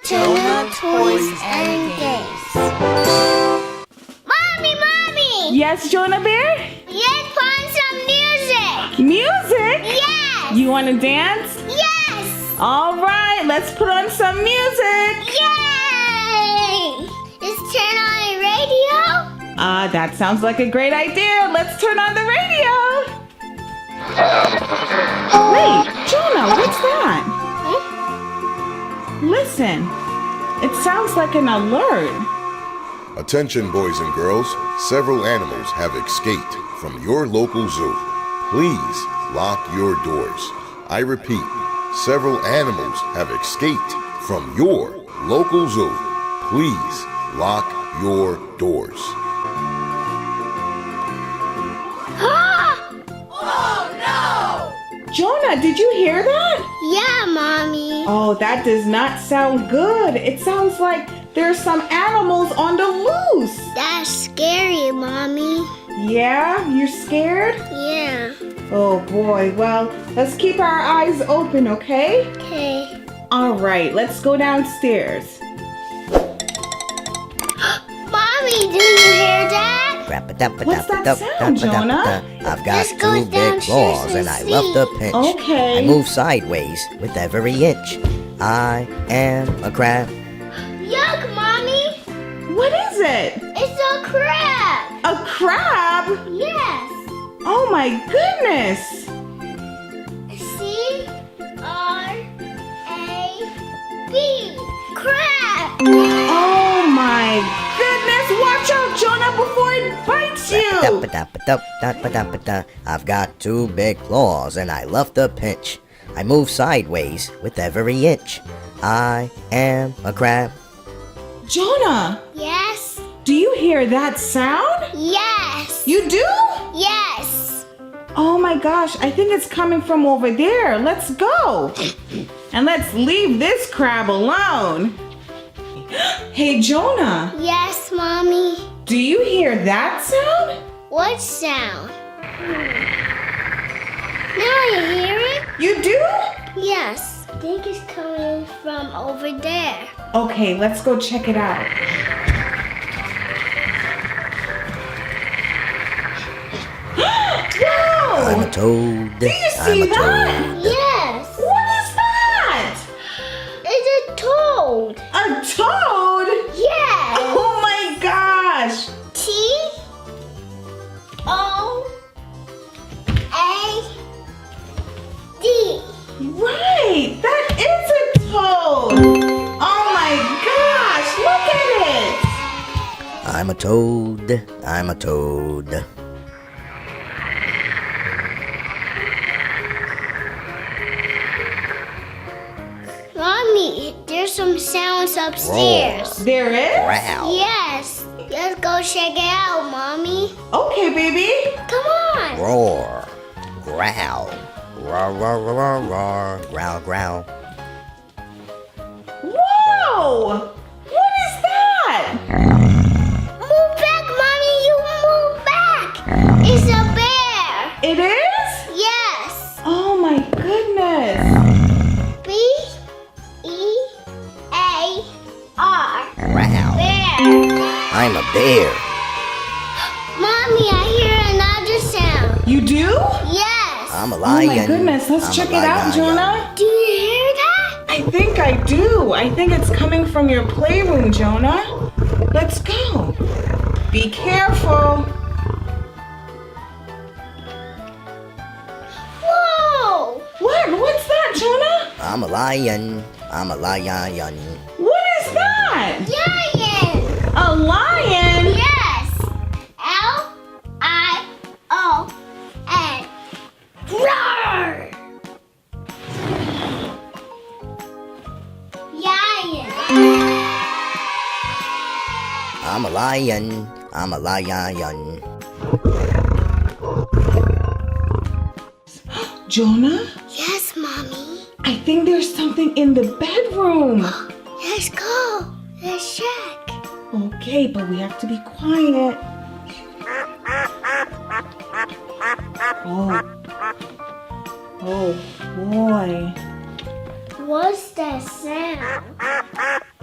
Jonah Toys and Games. Mommy! Yes, Jonah Bear? Let's put on some music! Music? Yes! You want to dance? Yes! All right, let's put on some music. Yay! Let's turn on the radio. That sounds like a great idea. Let's turn on the radio. Wait, Jonah, what's that? Listen, it sounds like an alert. Attention, boys and girls. Several animals have escaped from your local zoo. Please lock your doors. I repeat, several animals have escaped from your local zoo. Please lock your doors. Jonah, did you hear that? Yeah, Mommy. Oh, that does not sound good. It sounds like there's some animals on the loose. That's scary, Mommy. Yeah, you're scared? Yeah. Oh boy, well, let's keep our eyes open, okay? Okay. All right, let's go downstairs. Mommy, do you hear that? What's that sound, Jonah? I've got Let's go two big downstairs claws and and I see. love to pinch. Okay. I move sideways with every inch. I am a crab. Yuck, Mommy. What is it? It's a crab. A crab? Yes. Oh my goodness! C-R-A-B. Crab. Oh my goodness! Watch out, Jonah, before it bites you! I've got two big claws and I love to pinch. I move sideways with every inch. I am a crab. Jonah, Yes. do you hear that sound? Yes. You do? Yes. Oh my gosh, I think it's coming from over there. Let's go. And let's leave this crab alone. Hey, Jonah, Yes, Mommy. do you hear that sound? What sound? Now I hear it. You do? Yes. I think it's coming from over there. Okay, let's go check it out. I'm Whoa! a toad. Do you I'm see a that? toad. Yes. What is that? It's a toad. A toad? Yes. Oh my gosh! T-O-A-D. Right, that is a toad! Oh my gosh, look at it! I'm a toad. I'm a toad. Mommy, there's some sounds upstairs. There is? Growl. Yes. Let's go check it out, Mommy. Okay, baby. Come on. Roar. Growl. Roar, roar, roar, roar, roar. Growl, growl. Whoa! What is that? Move back, Mommy. You move back. It's a bear. It is? Yes. Oh my goodness. B-E-A-R. Growl. Bear. I'm a bear. Mommy, I hear another sound. You do? Yes. I'm a Oh lion. my goodness, let's I'm check a it out, lion. Jonah. Do you hear that? I think I do. I think it's coming from your playroom, Jonah. Let's go. Be careful. Whoa. What? What's that, Jonah? I'm a lion. I'm a lion. What is that? Lion. A lion? Yes. L-I-O-N. Roar. Lion. I'm a lion. I'm a lion. Jonah? Yes, Mommy. I think there's something in the bedroom. Let's go. Let's check. Okay, but we have to be quiet. Oh boy. What's that sound?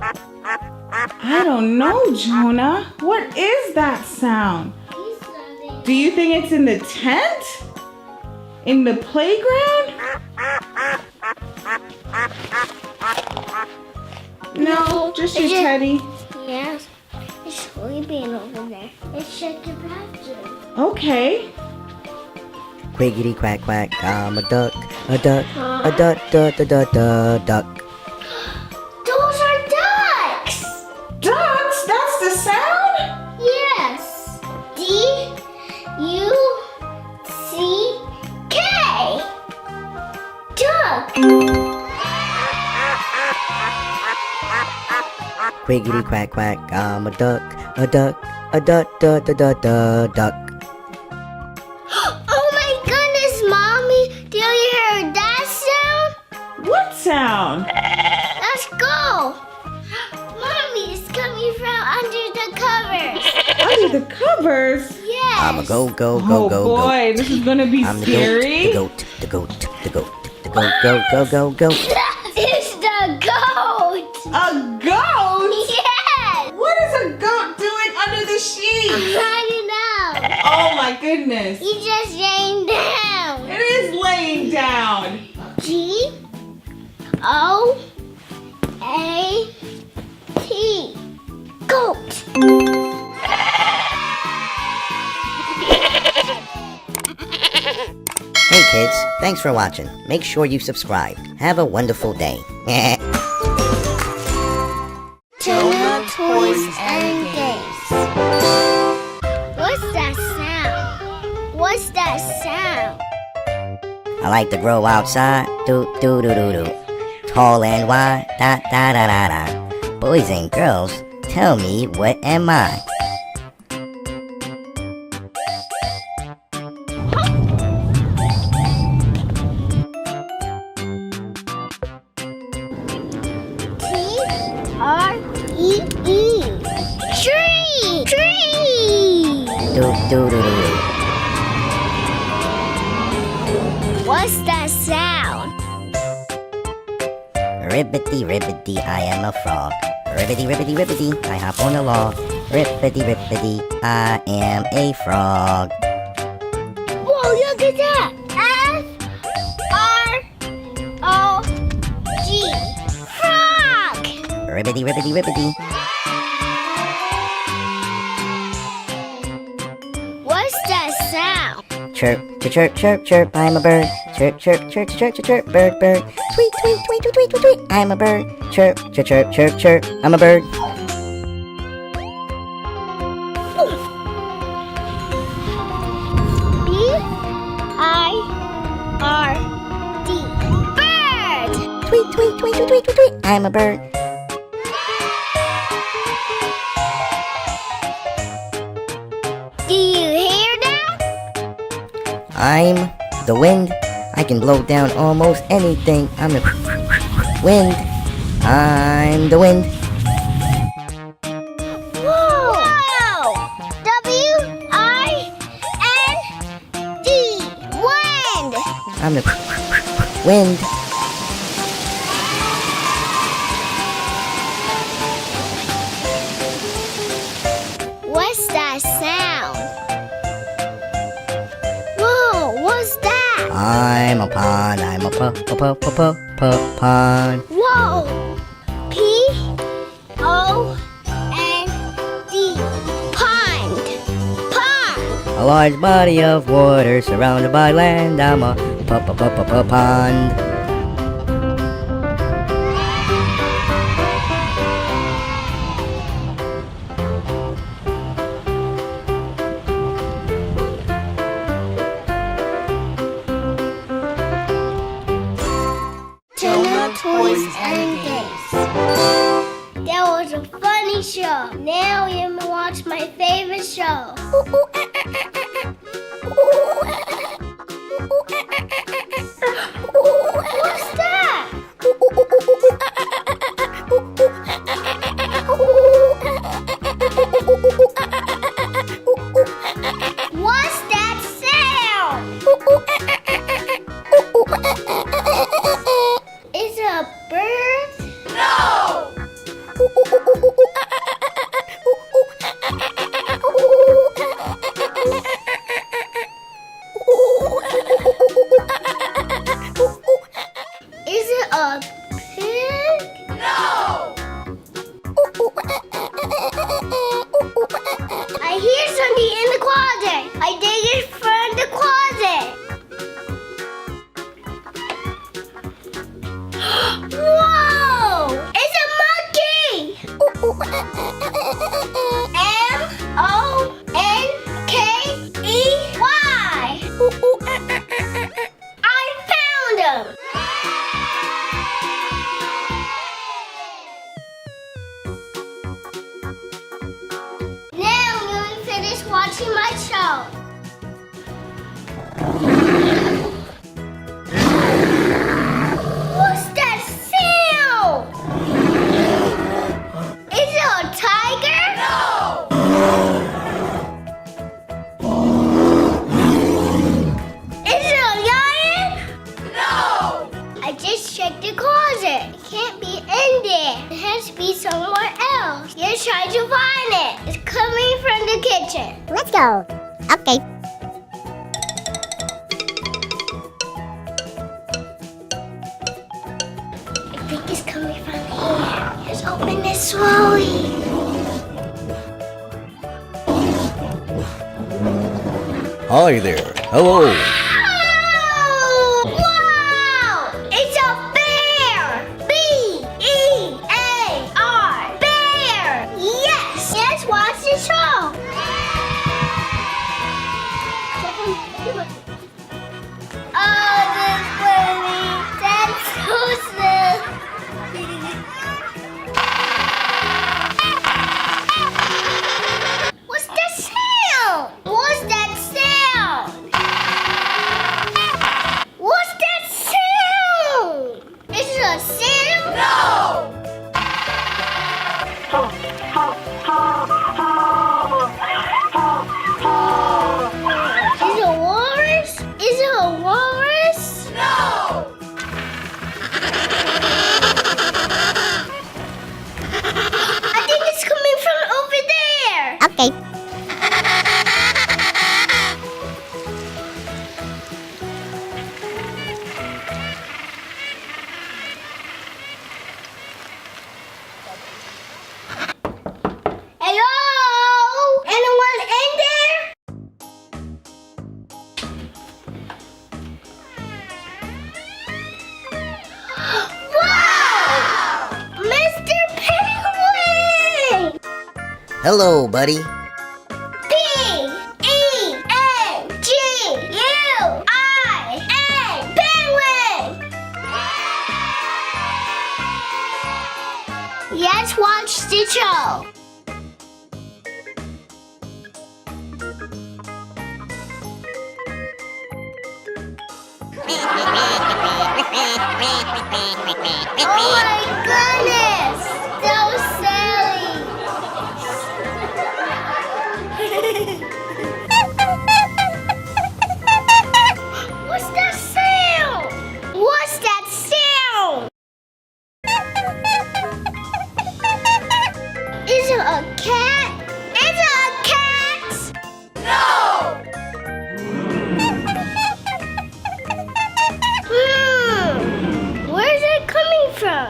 I don't know, Jonah. What is that sound? Do you think it's in the tent? In the playground? No, just your teddy. Yes. It's sleeping over there. Let's check the bathroom. Okay. Quiggity quack quack, I'm a duck, a duck, a duck, duck, duck, duck, duck, duck. Those are ducks! Ducks? That's the sound? Yes. D-U-C-K. Duck. Quiggity quack quack, I'm a duck, a duck, a duck, duck, duck, duck, duck, duck. Oh my goodness, Mommy! Do you hear that sound? What sound? Let's go! Mommy, it's coming from under the covers. Under the covers? Yes. I'm a go, go, go, Oh go, boy, go. this is gonna be I'm the scary. goat, the goat, the goat, the goat, the goat, go, go, go, go. It's the goat! A goat? Yes! What is a goat doing under the sheet? I don't know. Oh my goodness. He just laying down. It is laying down. G-O-A-T. Goat. Hey kids, thanks for watching. Make sure you subscribe. Have a wonderful day. Jonah Toys and Games. What's that sound? What's that sound? I like to grow outside, do do do do do. Tall and wide, da da da da da. Boys and girls, tell me what am I? T-R-E-E. Tree! Tree! Do do do do do. What's that sound? Ribbity ribbity, I am a frog. Ribbity ribbity ribbity, I hop on a log. Ribbity ribbity, I am a frog. Whoa, look at that! F-R-O-G. Frog! Ribbity ribbity ribbity. What's that sound? Chirp, chirp, chirp, chirp, I'm a bird. Chirp, chirp, chirp, chirp, chirp, chirp, bird, bird. Tweet, tweet, tweet, tweet, tweet, tweet, tweet, I'm a bird. Chirp, chirp, chirp, chirp, chirp, I'm a bird. B-I-R-D. Bird! Tweet, tweet, tweet, tweet, tweet, tweet, tweet, I'm a bird. Do you hear that? I'm the wind. I can blow down almost anything. I'm the wind. I'm the wind. Whoa! W-I-N-D. Wind! I'm the wind. What's that sound? Whoa, what's that? I'm a pond. I'm a pond. Whoa! P-O-N-D. Pond. Pond. A large body of water surrounded by land. I'm a pond. Jonah Toys and Games. That was a funny show. Now you can watch my favorite show. What's that? What's that sound? Is it a bird? No! I hear something in the closet. I dig it from the closet. Whoa! It's a monkey! M-O-N-K-E-Y. I found him! Now I'm going to finish watching my show. What's that sound? Is it a tiger? No! Is it a lion? No! I just checked the closet. It can't be in there. It has to be somewhere else. Let's try to find it. It's coming from the kitchen. Let's go. Okay. I think it's coming from here. Let's open this slowly. Hi there. Hello. Wow! It's a bear! B-E-A-R. Bear! Yes! Let's watch the show. Oh, that's funny. That's so silly. What's that sound? What's that sound? What's that sound? Is it a sound? No! Is it a walrus? Is it a walrus? No! I think it's coming from over there. Okay. Hello? Anyone in there? Wow! Mr. Penguin! Hello, buddy. P-E-N-G-U-I-N Penguin! Let's watch the show. Oh my goodness! So silly! What's that sound? What's that sound? Is it a cat? Is it a cat? No! Where's it coming from?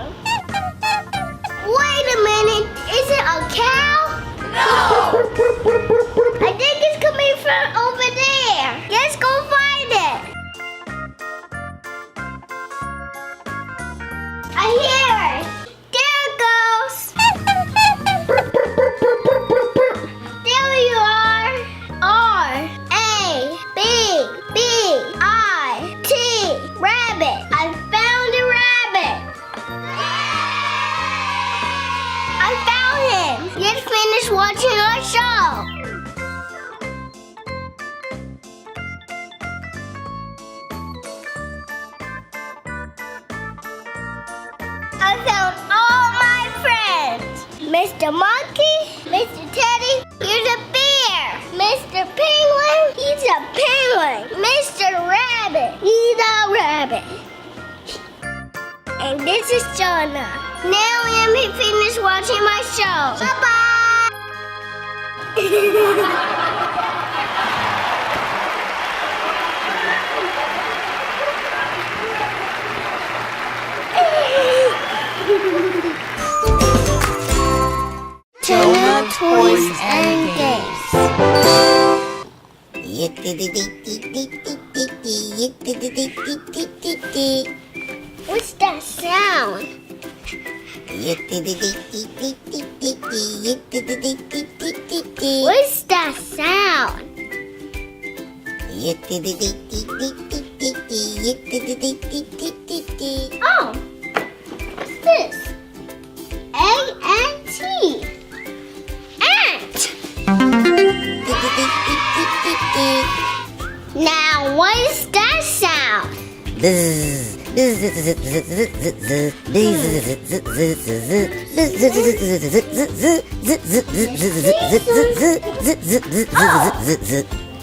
Wait a minute. Is it a cow? No! I think it's coming from over there. Let's go find it. I hear it. There it goes. There you are. R-A-B-B-I-T. Rabbit. I found a rabbit. I found him. Let's finish watching our show. I found all my friends. Mr. Monkey, Mr. Teddy, here's a bear. Mr. Penguin, he's a penguin. Mr. Rabbit, he's a rabbit. And this is Jonah. Now let me finish watching my show. Bye-bye. Jonah Toys and Games. What's that sound? What's that sound? Oh, what's this? A-N-T. Ant. Now, what's that sound?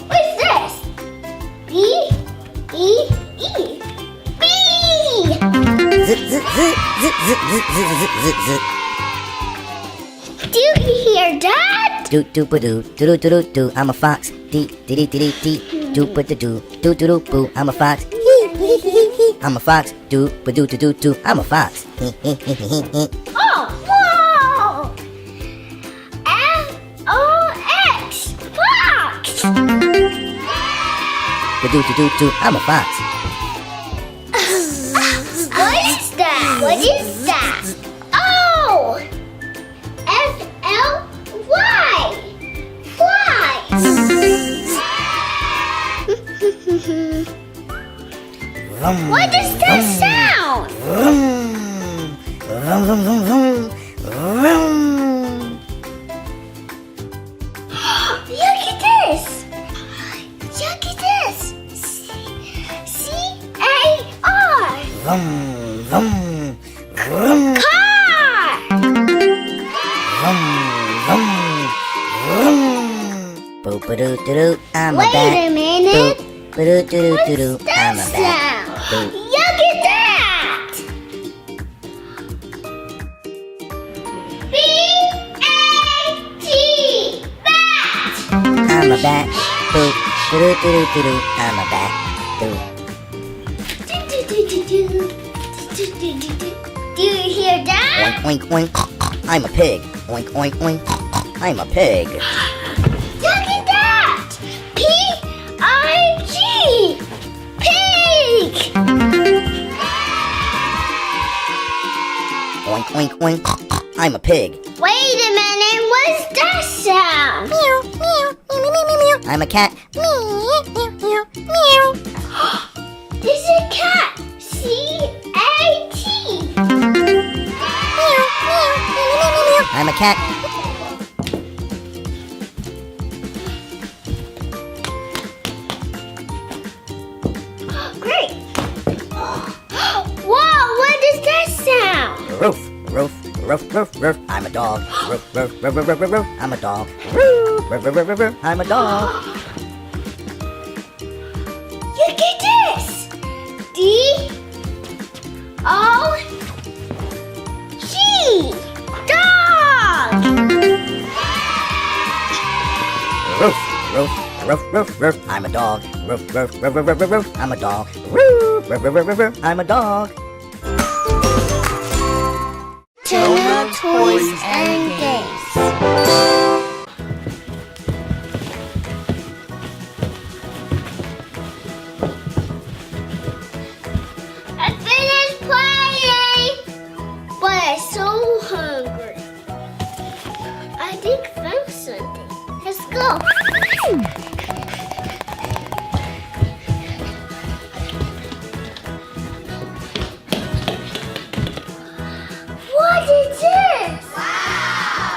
What's this? B-E-E. Bee! Do you hear that? Do do ba do do do do do. I'm a fox. Dee dee dee dee dee. Do ba do do do boo. I'm a fox. I'm a fox. Do ba do do do do. I'm a fox. Oh, whoa! F-O-X. Fox! Ba do do do do. I'm a fox. What is that? What is that? Oh! F-L-Y! Fly! What does that sound? Look at this! Look at this! C-A-R! Car! Boo ba do do do. I'm a Wait bat. a minute! Ba do do do do. What's that I'm a bat. sound? Look at that! B-A-T! Bat! I'm a bat. Boo ba do do do do. I'm a bat. Boo. Do you hear that? Oink oink oink. I'm a pig. Oink oink oink. I'm a pig. Look at that! P-I-G! Pig! Oink oink oink. I'm a pig. Wait a minute, what's that sound? Meow, meow, meow, meow, meow, meow. I'm a cat. Meow, meow, meow, meow. It's a cat. C-A-T. Meow, meow, meow, meow, meow. I'm a cat. Great. Whoa, what is that sound? Roof, roof, roof, roof, roof. I'm a dog. Roof, roof, roof, roof, roof, roof, roof. I'm a dog. Roof, roof, roof, roof, roof. I'm a dog. Look at this. D-O-G. Dog. Roof, roof, roof, roof, roof. I'm a dog. Roof, roof, roof, roof, roof, roof, roof. I'm a dog. Roof, roof, roof, roof, roof, roof. I'm a dog. Jonah Toys and Games. I finished playing, but I'm so hungry. I think I found something. Let's go. What is this? Wow!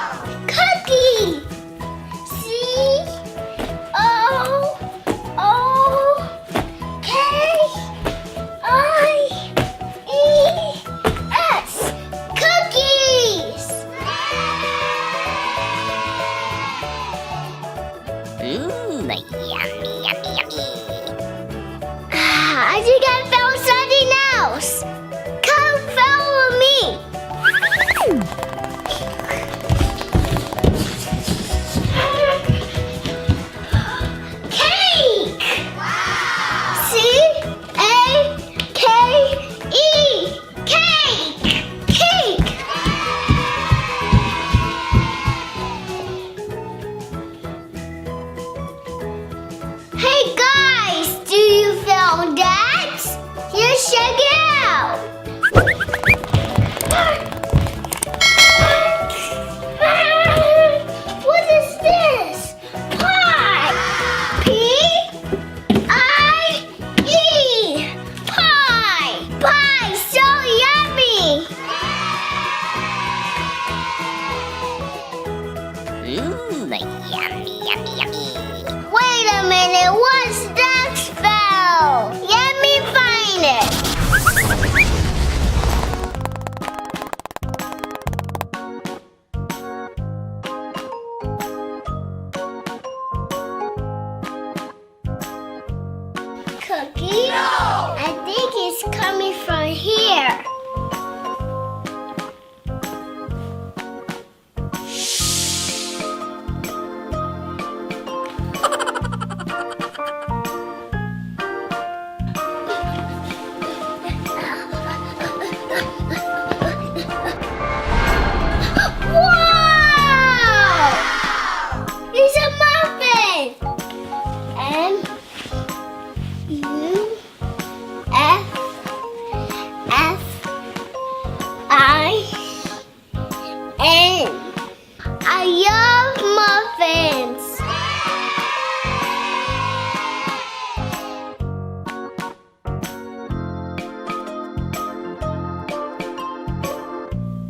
I love muffins.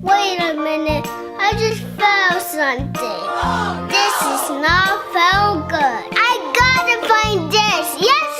Wait a minute, I just found something. This is not felt good. I gotta find this. Yes,